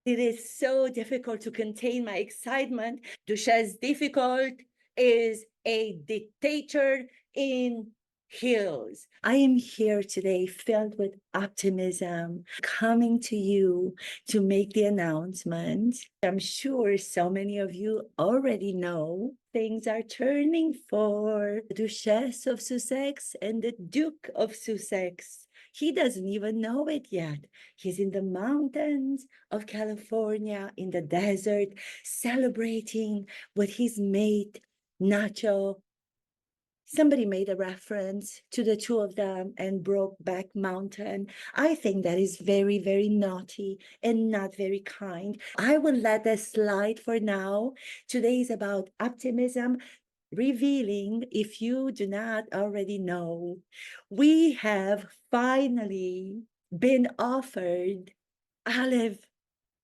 It is so difficult to contain my excitement. Duchesse Difficult is a dictator in heels. I am here today filled with optimism, coming to you to make the announcement. I'm sure so many of you already know things are turning for the Duchess of Sussex and the Duke of Sussex. He doesn't even know it yet. He's in the mountains of California, in the desert, celebrating with his mate, Nacho. Somebody made a reference to the two of them and Brokeback Mountain. I think that is very, very naughty and not very kind. I will let that slide for now. Today is about optimism, revealing, if you do not already know, we have finally been offered olive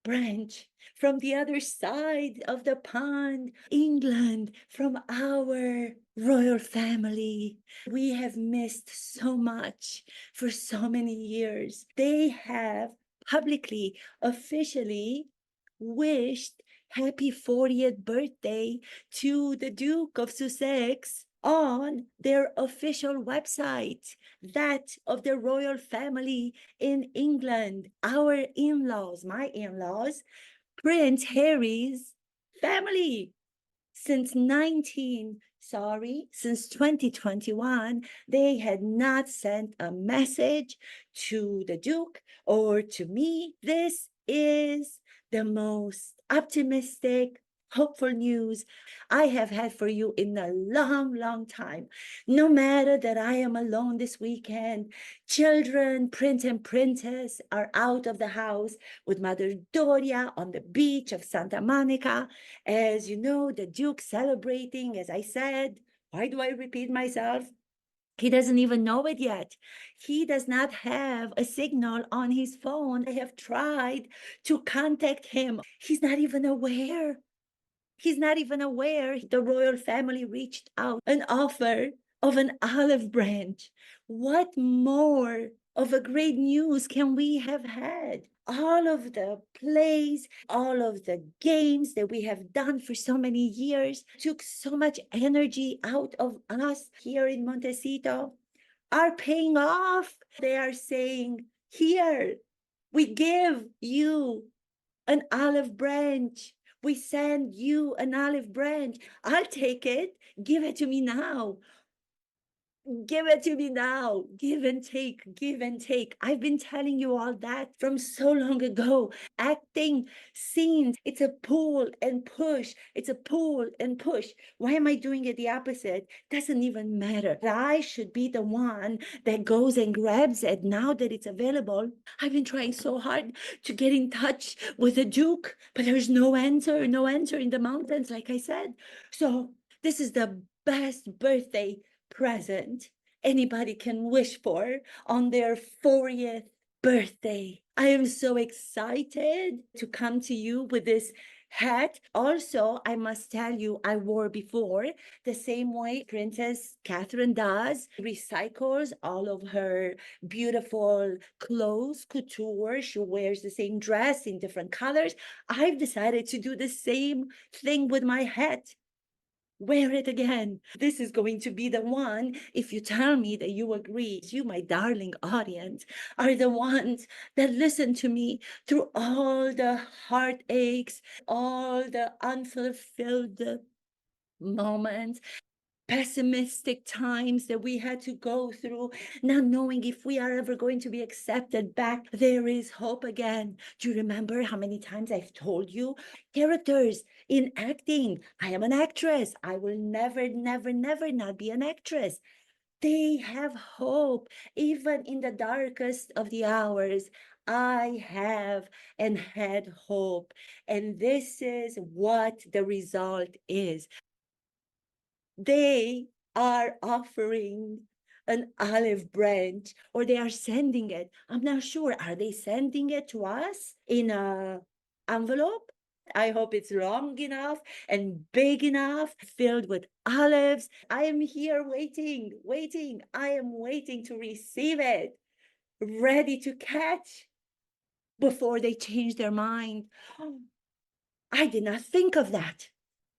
branch from the other side of the pond, England, from our royal family. We have missed so much for so many years. They have publicly, officially wished happy 40th birthday to the Duke of Sussex on their official website, that of the royal family in England. Our in-laws, my in-laws, Prince Harry's family, since 2021, they had not sent a message to the Duke or to me. This is the most optimistic, hopeful news I have had for you in a long, long time. No matter that I am alone this weekend, children, prince and princess are out of the house with Mother Doria on the beach of Santa Monica. As you know, the Duke celebrating, as I said. Why do I repeat myself? He doesn't even know it yet. He does not have a signal on his phone. I have tried to contact him. He's not even aware. He's not even aware the royal family reached out an offer of an olive branch. What more of a great news can we have had? All of the plays, all of the games that we have done for so many years took so much energy out of us here in Montecito are paying off. They are saying, here, we give you an olive branch. We send you an olive branch. I'll take it. Give it to me now. Give it to me now. Give and take, give and take. I've been telling you all that from so long ago. Acting scenes, it's a pull and push. It's a pull and push. Why am I doing it the opposite? Doesn't even matter. I should be the one that goes and grabs it now that it's available. I've been trying so hard to get in touch with the Duke, but there's no answer in the mountains, like I said. So this is the best birthday present anybody can wish for on their 40th birthday. I am so excited to come to you with this hat. Also, I must tell you, I wore before the same way Princess Catherine does, recycles all of her beautiful clothes, couture. She wears the same dress in different colors. I've decided to do the same thing with my hat. Wear it again. This is going to be the one, if you tell me that you agree, you, my darling audience, are the ones that listen to me through all the heartaches, all the unfulfilled moments, pessimistic times that we had to go through, not knowing if we are ever going to be accepted back. There is hope again. Do you remember how many times I've told you? Characters in acting. I am an actress. I will never, never, never not be an actress. They have hope, even in the darkest of the hours. I have and had hope. And this is what the result is. They are offering an olive branch, or they are sending it. I'm not sure. Are they sending it to us in a envelope? I hope it's long enough and big enough, filled with olives. I am here waiting. I am waiting to receive it, ready to catch before they change their mind. I did not think of that.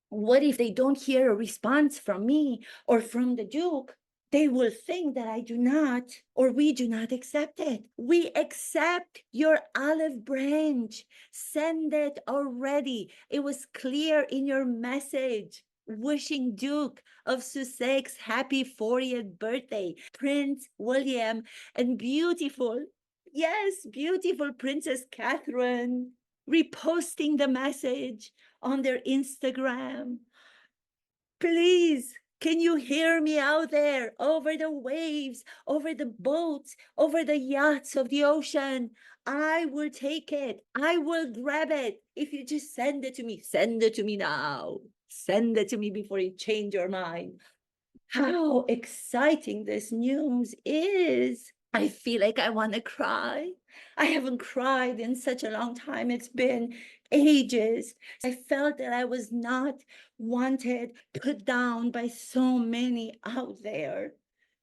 What if they don't hear a response from me or from the Duke? They will think that I do not, or we do not accept it. We accept your olive branch. Send it already. It was clear in your message. Wishing Duke of Sussex happy 40th birthday, Prince William, and beautiful, yes, beautiful Princess Catherine reposting the message on their Instagram. Please, can you hear me out there over the waves, over the boats, over the yachts of the ocean? I will take it. I will grab it. If you just send it to me, send it to me now. Send it to me before you change your mind. How exciting this news is. I feel like I want to cry. I haven't cried in such a long time. It's been ages. I felt that I was not wanted, put down by so many out there.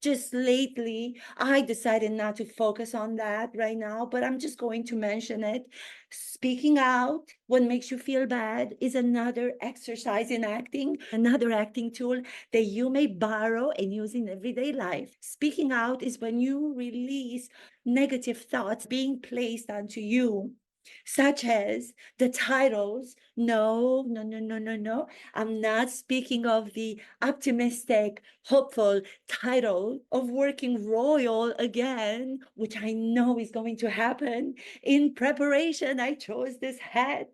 Just lately, I decided not to focus on that right now, but I'm just going to mention it. Speaking out, what makes you feel bad, is another exercise in acting, another acting tool that you may borrow and use in everyday life. Speaking out is when you release negative thoughts being placed onto you, such as the titles. No, no, no, no, no, no. I'm not speaking of the optimistic, hopeful title of working royal again, which I know is going to happen. In preparation, I chose this hat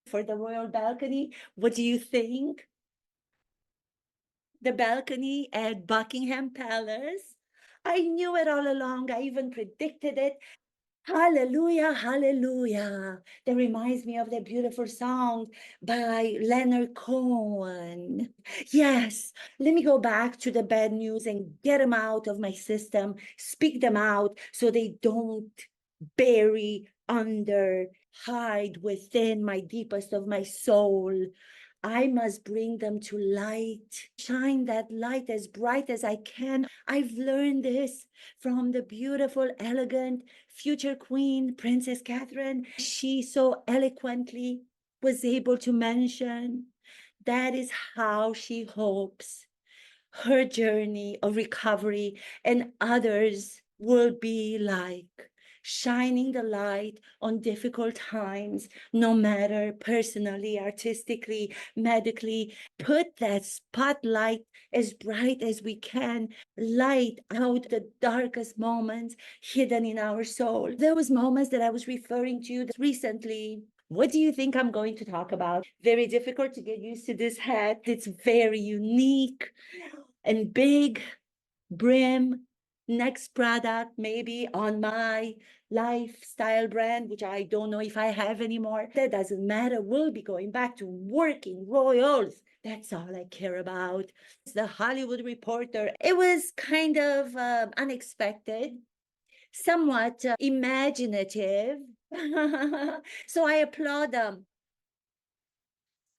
for the royal balcony. What do you think? The balcony at Buckingham Palace. I knew it all along. I even predicted it. Hallelujah, hallelujah. That reminds me of that beautiful song by Leonard Cohen. Yes, let me go back to the bad news and get them out of my system, speak them out so they don't bury under, hide within my deepest of my soul. I must bring them to light, shine that light as bright as I can. I've learned this from the beautiful, elegant future queen, Princess Catherine. She so eloquently was able to mention that is how she hopes her journey of recovery and others will be like, shining the light on difficult times, no matter personally, artistically, medically. Put that spotlight as bright as we can, light out the darkest moments hidden in our soul. Those moments that I was referring to recently. What do you think I'm going to talk about? Very difficult to get used to this hat. It's very unique and big brim. Next product, maybe on my lifestyle brand, which I don't know if I have anymore. That doesn't matter. We'll be going back to working royals. That's all I care about. It's the Hollywood Reporter. It was kind of unexpected, somewhat imaginative. So I applaud them.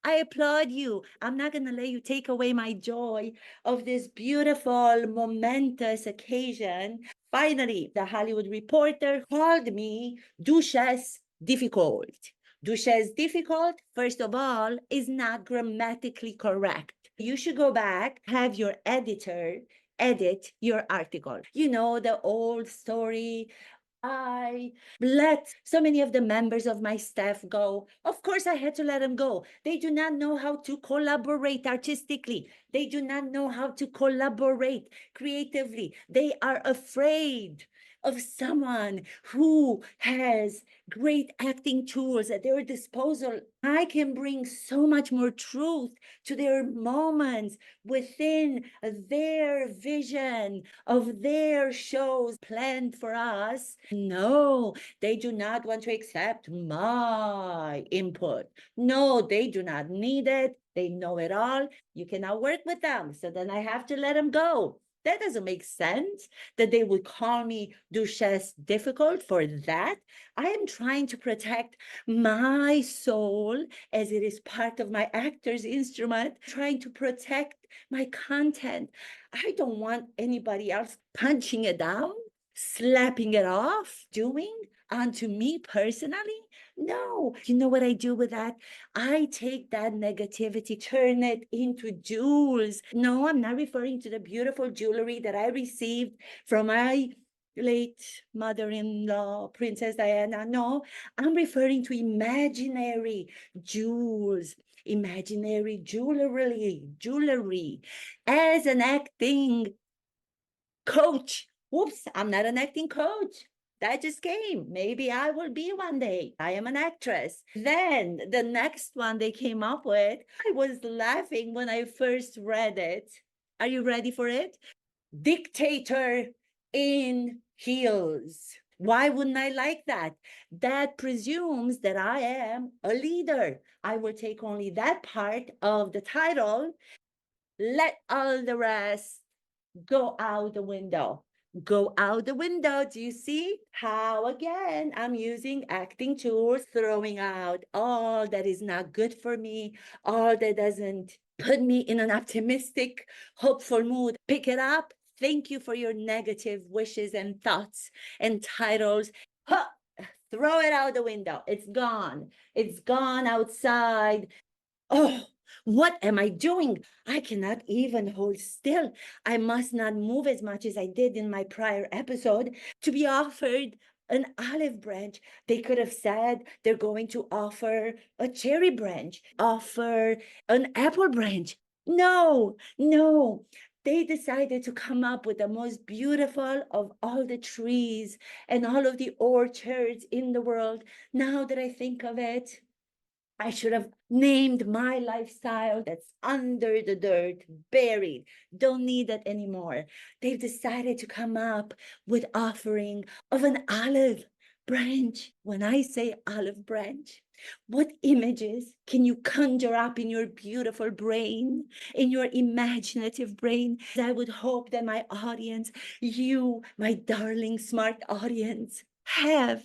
I applaud you. I'm not going to let you take away my joy of this beautiful, momentous occasion. Finally, the Hollywood Reporter called me Duchess Difficult. Duchess Difficult, first of all, is not grammatically correct. You should go back, have your editor edit your article. You know, the old story. I let so many of the members of my staff go. Of course, I had to let them go. They do not know how to collaborate artistically. They do not know how to collaborate creatively. They are afraid of someone who has great acting tools at their disposal. I can bring so much more truth to their moments within their vision of their shows planned for us. No, they do not want to accept my input. No, they do not need it. They know it all. You cannot work with them. So then I have to let them go. That doesn't make sense that they would call me Duchesse Difficult for that. I am trying to protect my soul as it is part of my actor's instrument, trying to protect my content. I don't want anybody else punching it down, slapping it off, doing. onto me personally? No. You know what I do with that? I take that negativity, turn it into jewels. No, I'm not referring to the beautiful jewelry that I received from my late mother-in-law, Princess Diana. No, I'm referring to imaginary jewels, imaginary jewelry. As an acting coach. Whoops, I'm not an acting coach. That just came. Maybe I will be one day. I am an actress. Then the next one they came up with, I was laughing when I first read it. Are you ready for it? Dictator in Heels. Why wouldn't I like that? That presumes that I am a leader. I will take only that part of the title, let all the rest go out the window. Go out the window. Do you see how, again, I'm using acting tools, throwing out all that is not good for me, all that doesn't put me in an optimistic, hopeful mood. Pick it up. Thank you for your negative wishes and thoughts and titles. Huh, throw it out the window. It's gone. It's gone outside. Oh, what am I doing? I cannot even hold still. I must not move as much as I did in my prior episode to be offered an olive branch. They could have said they're going to offer a cherry branch, offer an apple branch. No, no. They decided to come up with the most beautiful of all the trees and all of the orchards in the world. Now that I think of it, I should have named my lifestyle that's under the dirt, buried, don't need it anymore. They've decided to come up with offering of an olive branch. When I say olive branch, what images can you conjure up in your beautiful brain, in your imaginative brain? I would hope that my audience, you, my darling smart audience, have.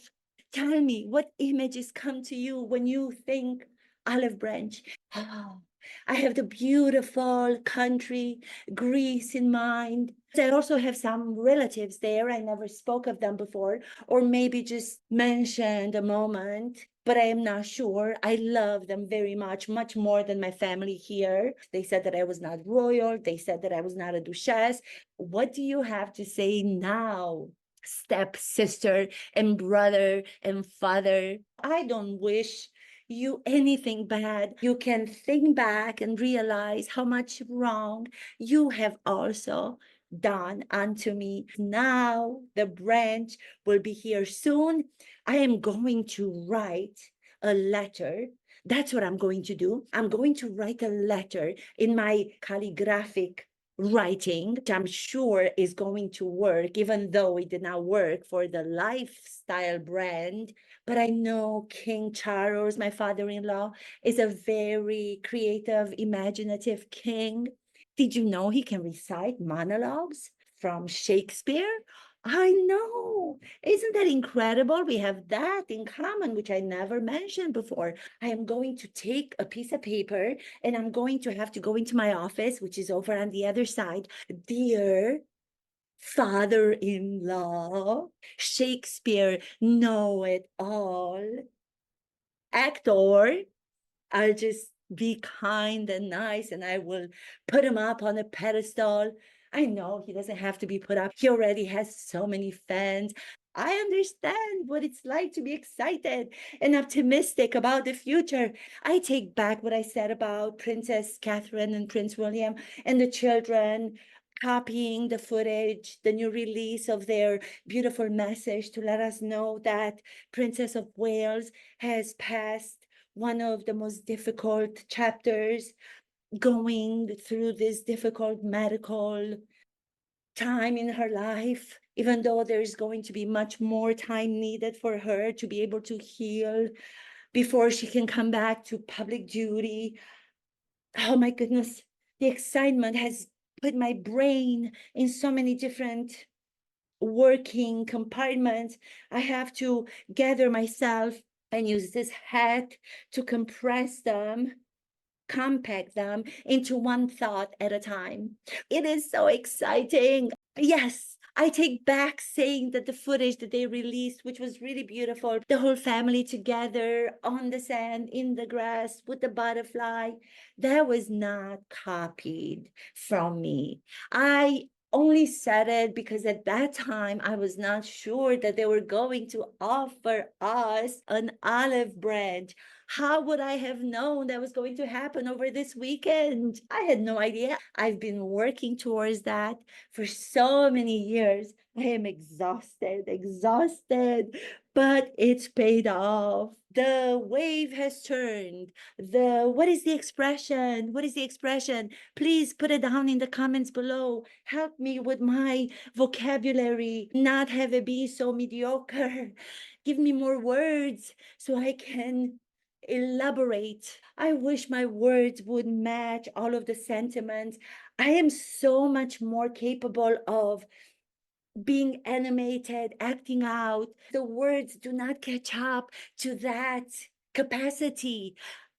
Tell me, what images come to you when you think olive branch? Oh, I have the beautiful country, Greece in mind. I also have some relatives there. I never spoke of them before, or maybe just mentioned a moment, but I am not sure. I love them very much, much more than my family here. They said that I was not royal. They said that I was not a duchess. What do you have to say now, stepsister and brother and father? I don't wish you anything bad. You can think back and realize how much wrong you have also done unto me. Now the branch will be here soon. I am going to write a letter. That's what I'm going to do. I'm going to write a letter in my calligraphic writing, which I'm sure is going to work, even though it did not work for the lifestyle brand. But I know King Charles, my father-in-law, is a very creative, imaginative king. Did you know he can recite monologues from Shakespeare? I know. Isn't that incredible? We have that in common, which I never mentioned before. I am going to take a piece of paper and I'm going to have to go into my office, which is over on the other side. Dear father-in-law, Shakespeare, know it all, actor, I'll just be kind and nice and I will put him up on a pedestal. I know he doesn't have to be put up. He already has so many fans. I understand what it's like to be excited and optimistic about the future. I take back what I said about Princess Catherine and Prince William and the children copying the footage, the new release of their beautiful message to let us know that Princess of Wales has passed one of the most difficult chapters, going through this difficult medical time in her life, even though there's going to be much more time needed for her to be able to heal before she can come back to public duty. Oh my goodness, the excitement has put my brain in so many different working compartments. I have to gather myself and use this hat to compress them, compact them into one thought at a time. It is so exciting. Yes, I take back saying that the footage that they released, which was really beautiful, the whole family together on the sand, in the grass, with the butterfly, that was not copied from me. I only said it because at that time I was not sure that they were going to offer us an olive branch. How would I have known that was going to happen over this weekend? I had no idea. I've been working towards that for so many years. I am exhausted, but it's paid off. The wave has turned. What is the expression? What is the expression? Please put it down in the comments below. Help me with my vocabulary, not have it be so mediocre. Give me more words so I can elaborate. I wish my words would match all of the sentiments. I am so much more capable of being animated, acting out. The words do not catch up to that capacity.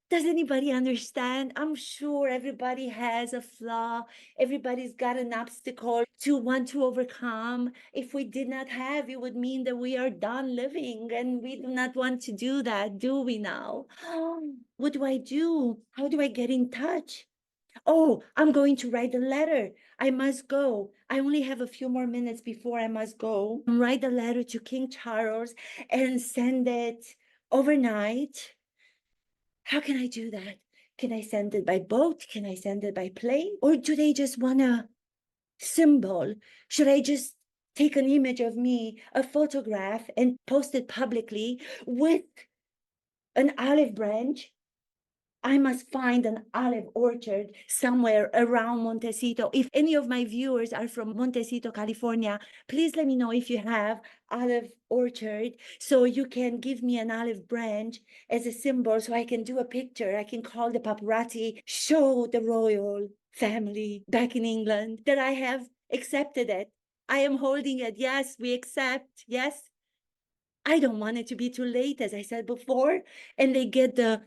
Does anybody understand? I'm sure everybody has a flaw. Everybody's got an obstacle to want to overcome. If we did not have, it would mean that we are done living, and we do not want to do that, do we now? What do I do? How do I get in touch? Oh, I'm going to write a letter. I must go. I only have a few more minutes before I must go. Write a letter to King Charles and send it overnight. How can I do that? Can I send it by boat? Can I send it by plane? Or do they just want a symbol? Should I just take an image of me, a photograph, and post it publicly with an olive branch? I must find an olive orchard somewhere around Montecito. If any of my viewers are from Montecito, California, please let me know if you have olive orchard so you can give me an olive branch as a symbol so I can do a picture. I can call the paparazzi, show the royal family back in England that I have accepted it. I am holding it. Yes, we accept. Yes. I don't want it to be too late, as I said before, and they get the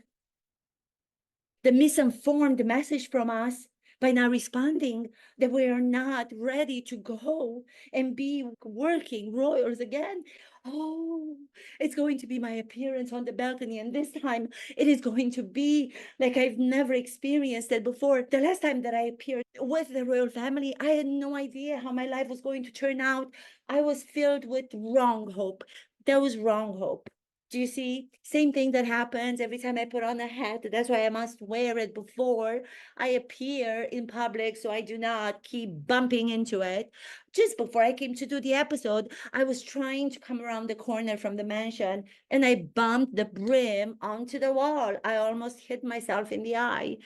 misinformed message from us by not responding that we are not ready to go and be working royals again. Oh, it's going to be my appearance on the balcony, and this time it is going to be like I've never experienced it before. The last time that I appeared with the royal family, I had no idea how my life was going to turn out. I was filled with wrong hope. There was wrong hope. Do you see? Same thing that happens every time I put on a hat. That's why I must wear it before I appear in public so I do not keep bumping into it. Just before I came to do the episode, I was trying to come around the corner from the mansion and I bumped the brim onto the wall. I almost hit myself in the eye.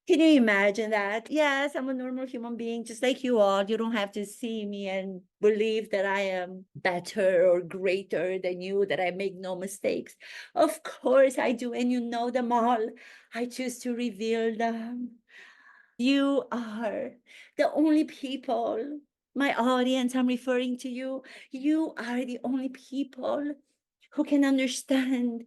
Can you imagine that? Yes, I'm a normal human being, just like you all. You don't have to see me and believe that I am better or greater than you, that I make no mistakes. Of course I do, and you know them all. I choose to reveal them. You are the only people, my audience, I'm referring to you. You are the only people who can understand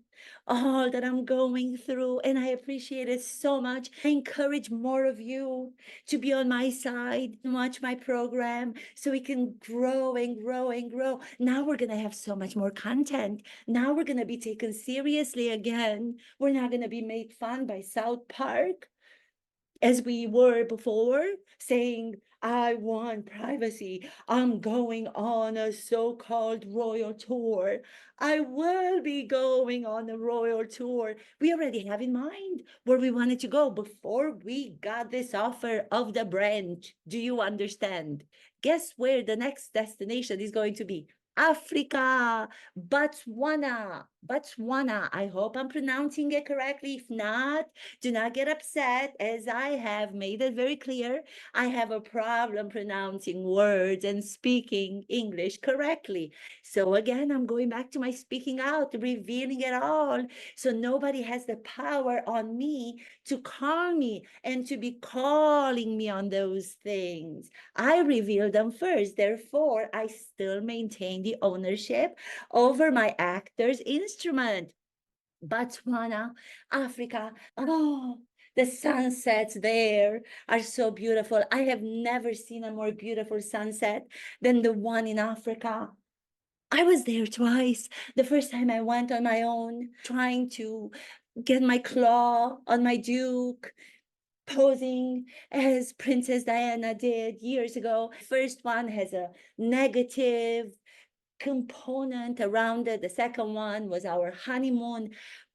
all that I'm going through. And I appreciate it so much. I encourage more of you to be on my side, watch my program so we can grow and grow and grow. Now we're going to have so much more content. Now we're going to be taken seriously again. We're not going to be made fun by South Park as we were before, saying, I want privacy. I'm going on a so-called royal tour. I will be going on a royal tour. We already have in mind where we wanted to go before we got this offer of the branch. Do you understand? Guess where the next destination is going to be? Africa, Botswana, Botswana. I hope I'm pronouncing it correctly. If not, do not get upset, as I have made it very clear. I have a problem pronouncing words and speaking English correctly. So again, I'm going back to my speaking out, revealing it all. So nobody has the power on me to call me and to be calling me on those things. I reveal them first. Therefore, I still maintain the ownership over my actor's instrument. Botswana, Africa. Oh, The sunsets there are so beautiful. I have never seen a more beautiful sunset than the one in Africa. I was there twice. The first time I went on my own, trying to get my claw on my Duke, posing as Princess Diana did years ago. First one has a negative component around it. The second one was our honeymoon,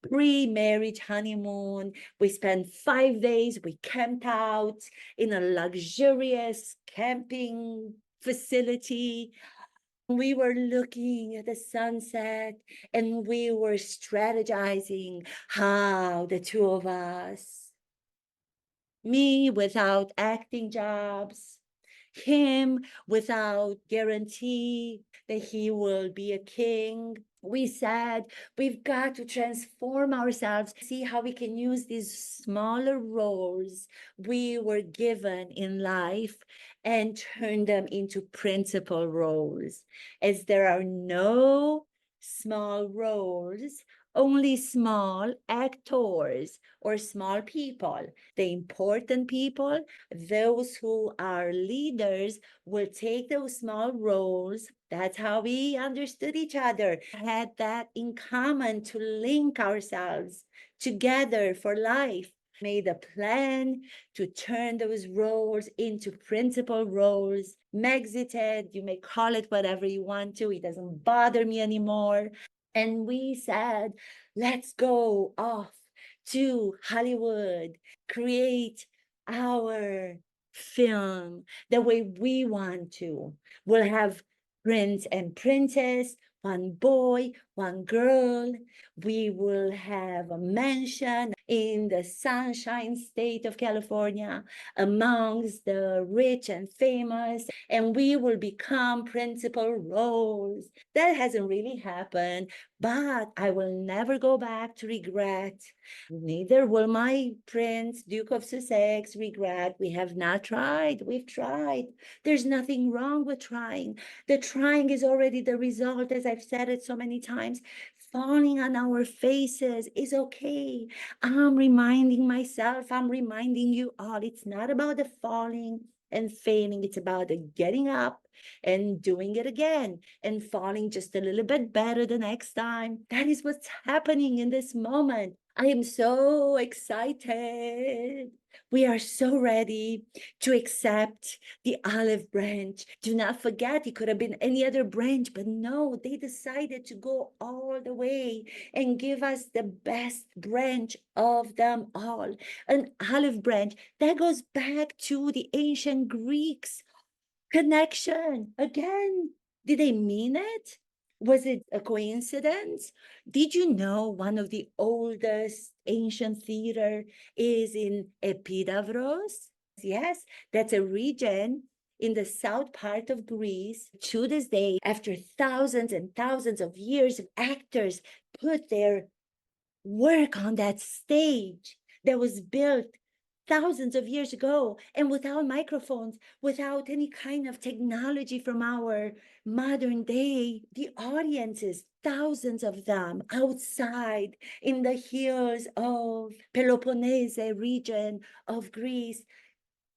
pre-marriage honeymoon. We spent 5 days. We camped out in a luxurious camping facility. We were looking at the sunset and we were strategizing how the two of us, me without acting jobs, him without guarantee that he will be a king. We said we've got to transform ourselves, see how we can use these smaller roles we were given in life and turn them into principal roles. As there are no small roles, only small actors or small people. The important people, those who are leaders, will take those small roles. That's how we understood each other, had that in common to link ourselves together for life. Made a plan to turn those roles into principal roles. Exited, you may call it whatever you want to, it doesn't bother me anymore. And we said, let's go off to Hollywood, create our film the way we want to. We'll have prince and princess, one boy, one girl. We will have a mansion in the Sunshine State of California amongst the rich and famous, and we will become principal roles. That hasn't really happened, but I will never go back to regret. Neither will my prince, Duke of Sussex, regret. We have not tried. We've tried. There's nothing wrong with trying. The trying is already the result, as I've said it so many times. Falling on our faces is okay. I'm reminding myself, I'm reminding you all, it's not about the falling and failing, it's about the getting up and doing it again and falling just a little bit better the next time. That is what's happening in this moment. I am so excited. We are so ready to accept the olive branch. Do not forget, it could have been any other branch, but no, they decided to go all the way and give us the best branch of them all, an olive branch that goes back to the ancient Greeks. Connection again. Did they mean it? Was it a coincidence? Did you know one of the oldest ancient theater is in Epidavros? Yes, that's a region in the south part of Greece. To this day, after thousands and thousands of years, actors put their work on that stage that was built thousands of years ago, and without microphones, without any kind of technology from our modern day. The audiences, thousands of them outside in the hills of Peloponnese region of Greece,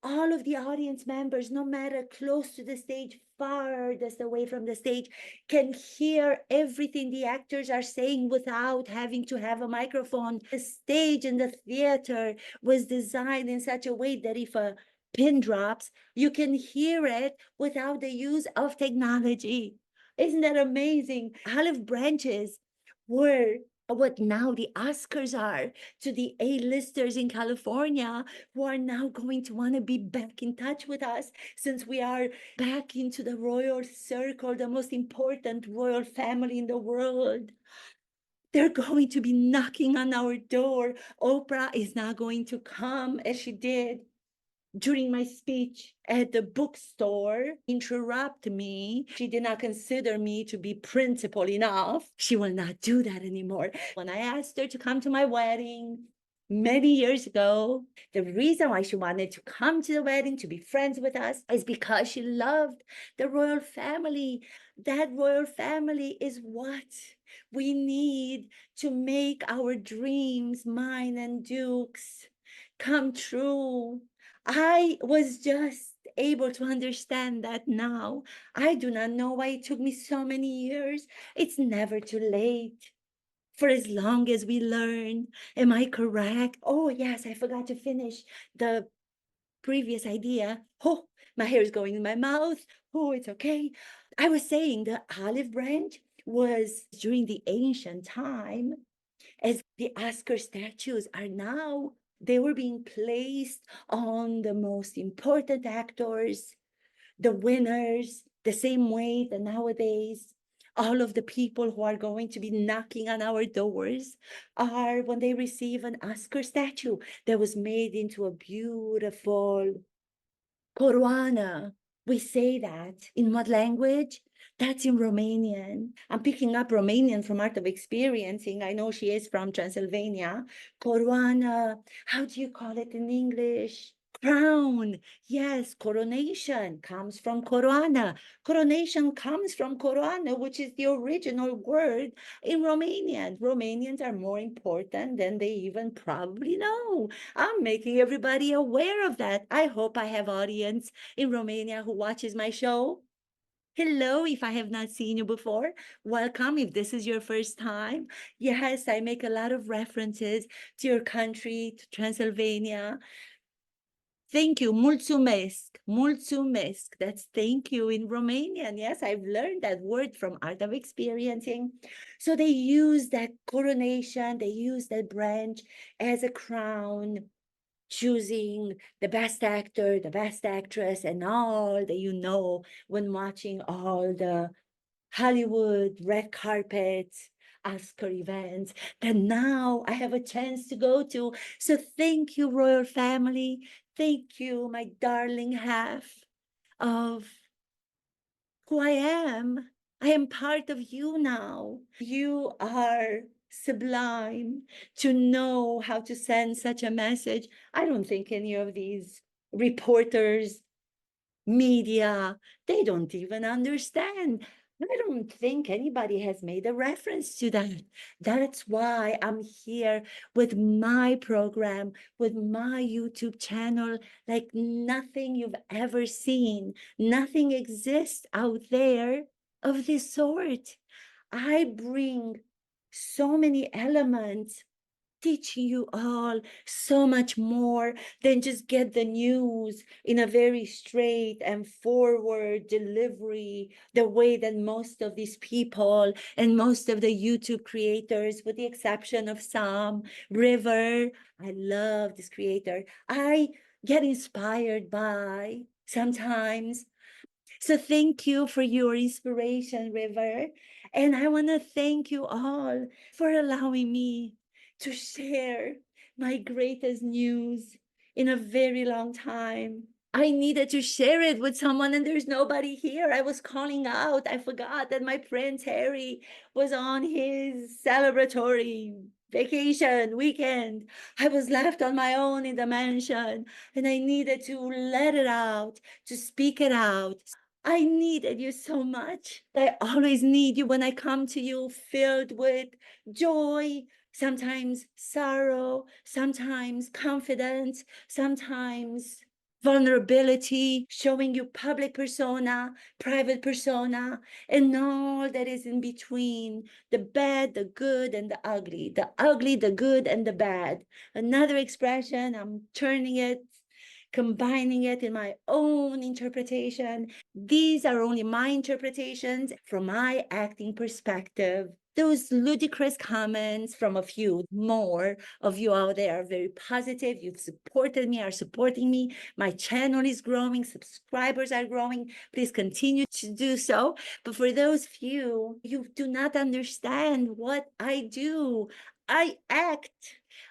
all of the audience members, no matter close to the stage, farthest away from the stage, can hear everything the actors are saying without having to have a microphone. The stage in the theater was designed in such a way that if a pin drops, you can hear it without the use of technology. Isn't that amazing? Olive branches were what now the Oscars are to the A-listers in California who are now going to want to be back in touch with us since we are back into the royal circle, the most important royal family in the world. They're going to be knocking on our door. Oprah is not going to come as she did during my speech at the bookstore, interrupt me. She did not consider me to be principled enough. She will not do that anymore. When I asked her to come to my wedding many years ago, the reason why she wanted to come to the wedding, to be friends with us, is because she loved the royal family. That royal family is what we need to make our dreams, mine and Duke's, come true. I was just able to understand that now. I do not know why it took me so many years. It's never too late. For as long as we learn. Am I correct? Oh, yes, I forgot to finish the previous idea. Oh, my hair is going in my mouth. Oh, it's okay. I was saying the olive branch was during the ancient time, as the Oscar statues are now, they were being placed on the most important actors, the winners, the same way that nowadays all of the people who are going to be knocking on our doors are when they receive an Oscar statue that was made into a beautiful coroana. We say that in what language? That's in Romanian. I'm picking up Romanian from Art of Experiencing. I know she is from Transylvania. Coroana. How do you call it in English? Crown. Yes, coronation comes from coroana. Coronation comes from coroana, which is the original word in Romanian. Romanians are more important than they even probably know. I'm making everybody aware of that. I hope I have audience in Romania who watches my show. Hello, if I have not seen you before, welcome if this is your first time. Yes, I make a lot of references to your country, to Transylvania. Thank you, mulțumesc, mulțumesc. That's thank you in Romanian. Yes, I've learned that word from Art of Experiencing. So they use that coronation, they use that branch as a crown, choosing the best actor, the best actress, and all that you know when watching all the Hollywood red carpets, Oscar events that now I have a chance to go to. So thank you, royal family. Thank you, my darling half of who I am. I am part of you now. You are sublime to know how to send such a message. I don't think any of these reporters, media, they don't even understand. I don't think anybody has made a reference to that. That's why I'm here with my program, with my YouTube channel, like nothing you've ever seen. Nothing exists out there of this sort. I bring so many elements teaching you all so much more than just get the news in a very straight and forward delivery, the way that most of these people and most of the YouTube creators, with the exception of some, River, I love this creator. I get inspired by sometimes. So thank you for your inspiration, River. And I want to thank you all for allowing me to share my greatest news in a very long time. I needed to share it with someone, and there's nobody here. I was calling out. I forgot that my Prince Harry was on his celebratory vacation weekend. I was left on my own in the mansion, and I needed to let it out, to speak it out. I needed you so much. I always need you when I come to you filled with joy, sometimes sorrow, sometimes confidence, sometimes vulnerability, showing you public persona, private persona, and all that is in between, the bad, the good, and the ugly, the good, and the bad. Another expression, I'm turning it, combining it in my own interpretation. These are only my interpretations from my acting perspective. Those ludicrous comments from a few more of you out there are very positive. You've supported me, are supporting me. My channel is growing, subscribers are growing. Please continue to do so. But for those few, you do not understand what I do. I act.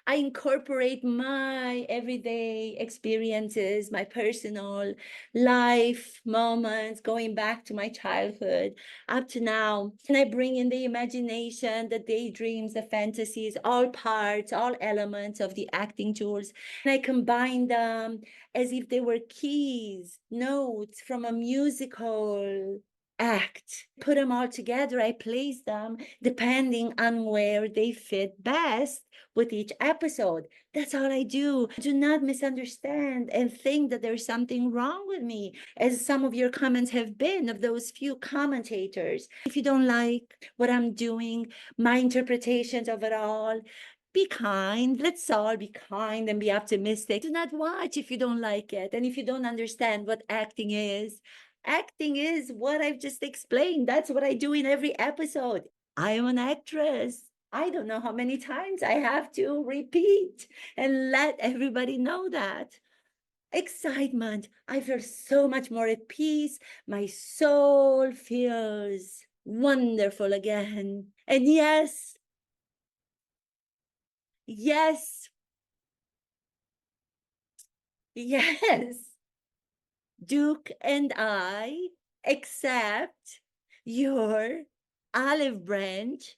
I incorporate my everyday experiences, my personal life moments, going back to my childhood up to now. And I bring in the imagination, the daydreams, the fantasies, all parts, all elements of the acting tools. And I combine them as if they were keys, notes from a musical act. Put them all together. I place them depending on where they fit best with each episode. That's all I do. Do not misunderstand and think that there's something wrong with me, as some of your comments have been of those few commentators. If you don't like what I'm doing, my interpretations of it all, be kind. Let's all be kind and be optimistic. Do not watch if you don't like it. And if you don't understand what acting is what I've just explained. That's what I do in every episode. I am an actress. I don't know how many times I have to repeat and let everybody know that. Excitement. I feel so much more at peace. My soul feels wonderful again. And yes, yes, yes, Duke and I accept your olive branch.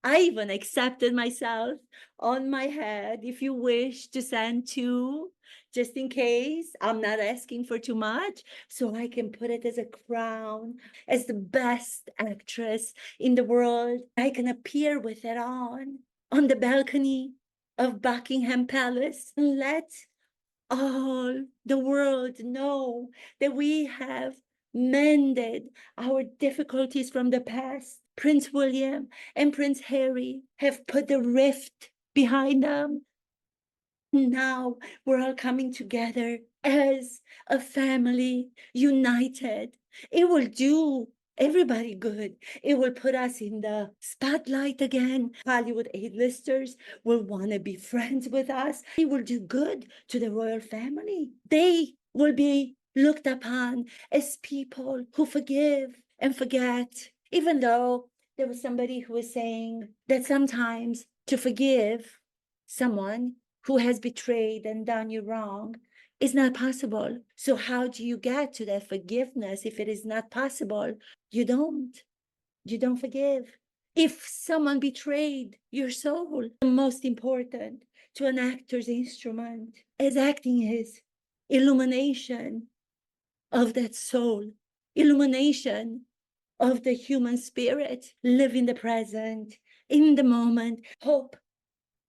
I even accepted myself on my head. If you wish to send two, just in case, I'm not asking for too much, so I can put it as a crown, as the best actress in the world. I can appear with it on the balcony of Buckingham Palace, and let all the world know that we have mended our difficulties from the past. Prince William and Prince Harry have put the rift behind them. Now we're all coming together as a family, united. It will do everybody good. It will put us in the spotlight again. Hollywood A-listers will want to be friends with us. It will do good to the royal family. They will be looked upon as people who forgive and forget. Even though there was somebody who was saying that sometimes to forgive someone who has betrayed and done you wrong is not possible. So how do you get to that forgiveness if it is not possible? You don't. You don't forgive. If someone betrayed your soul, the most important to an actor's instrument as acting is illumination of that soul, illumination of the human spirit. Live in the present, in the moment, hope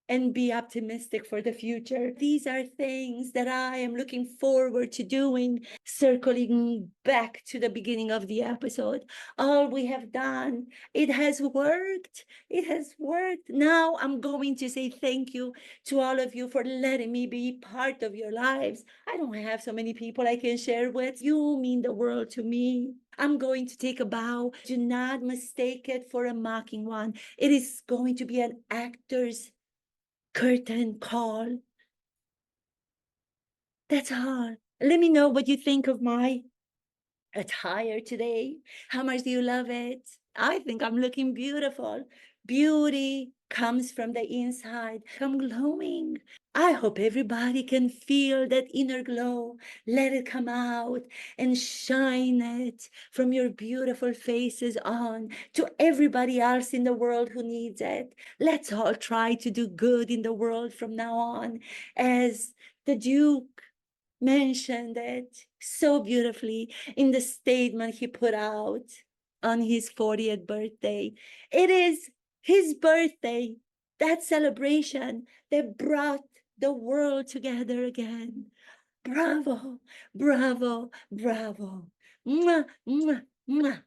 and be optimistic for the future. These are things that I am looking forward to doing, circling back to the beginning of the episode. All we have done, it has worked. It has worked. Now I'm going to say thank you to all of you for letting me be part of your lives. I don't have so many people I can share with. You mean the world to me. I'm going to take a bow. Do not mistake it for a mocking one. It is going to be an actor's curtain call. That's all. Let me know what you think of my attire today. How much do you love it? I think I'm looking beautiful. Beauty comes from the inside. I'm glowing. I hope everybody can feel that inner glow. Let it come out and shine it from your beautiful faces on to everybody else in the world who needs it. Let's all try to do good in the world from now on, as the Duke mentioned it so beautifully in the statement he put out on his 40th birthday. It is his birthday, that celebration that brought the world together again. Bravo, bravo, bravo. Mwah, mwah, mwah.